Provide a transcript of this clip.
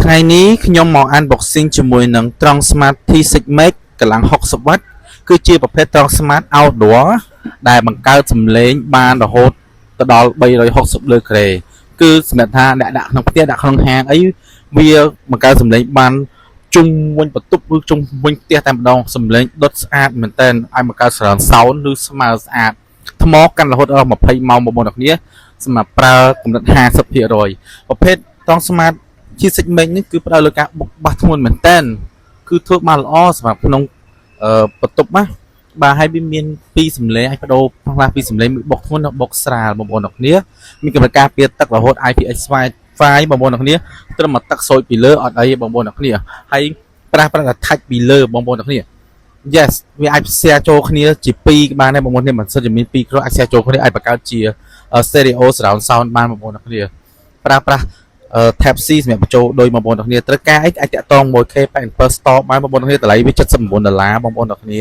ថ្ងៃនេះខ្ញុំមក unboxing ជាមួយនឹង Tronsmart T6 Max កម្លាំង60 W គឺជាប្រភេទ Tronsmart Outdoor ដែលបង្កើតសំឡេងបានរហូតទៅដល់360លើក្រេគឺសម្រាប់ថាអ្នកដាក់ក្នុងផ្ទះដាក់ក្នុងហាងអីវាបង្កើតសំឡេងបានជុំវិញបន្ទប់ឬជុំវិញផ្ទះតែម្ដងសំឡេងដុតស្អាតមែនតើឲ្យបង្កើត surround sound ឬស្មើស្អាតថ្មកាន់រហូតដល់20ម៉ោងបងប្អូនអ្នកគ្នាសម្រាប់ប្រើកម្រិត 50% ប្រភេទ Tronsmart T6 Max នេះគឺផ្ដោតលើការបុកបាសធ្ងន់មែនតើគឺធ្វើបានល្អសម្រាប់ក្នុងបន្ទប់ណាបាទហើយវាមានពីរសំឡេងអាចបដូរខ្លះពីសំឡេងបុកធ្ងន់ដល់បុកស្រាលបងប្អូនអ្នកគ្នាមានកម្រិតការពារទឹករហូត IPX5 បងប្អូនអ្នកគ្នាត្រឹមមកទឹកសូចពីលើអត់អីបងប្អូនអ្នកគ្នាហើយប្រាស់តែថាច់ពីលើបងប្អូនអ្នកគ្នា Yes វាអាចផ្សាយចូលគ្នាជា2ក៏បានដែរបងប្អូននេះមិនសិនជាមាន2គ្រាប់អាចផ្សាយចូលគ្នាអាចបង្កើតជា stereo surround sound បានបងប្អូនអ្នកគ្នាប្រាស់ Type C សម្រាប់បញ្ចូលដោយបងប្អូនអ្នកគ្នាត្រូវការអីអាចតាក់ទងមួយ K Paint Store បានបងប្អូនអ្នកគ្នាតម្លៃវា$79បងប្អូនអ្នកគ្នា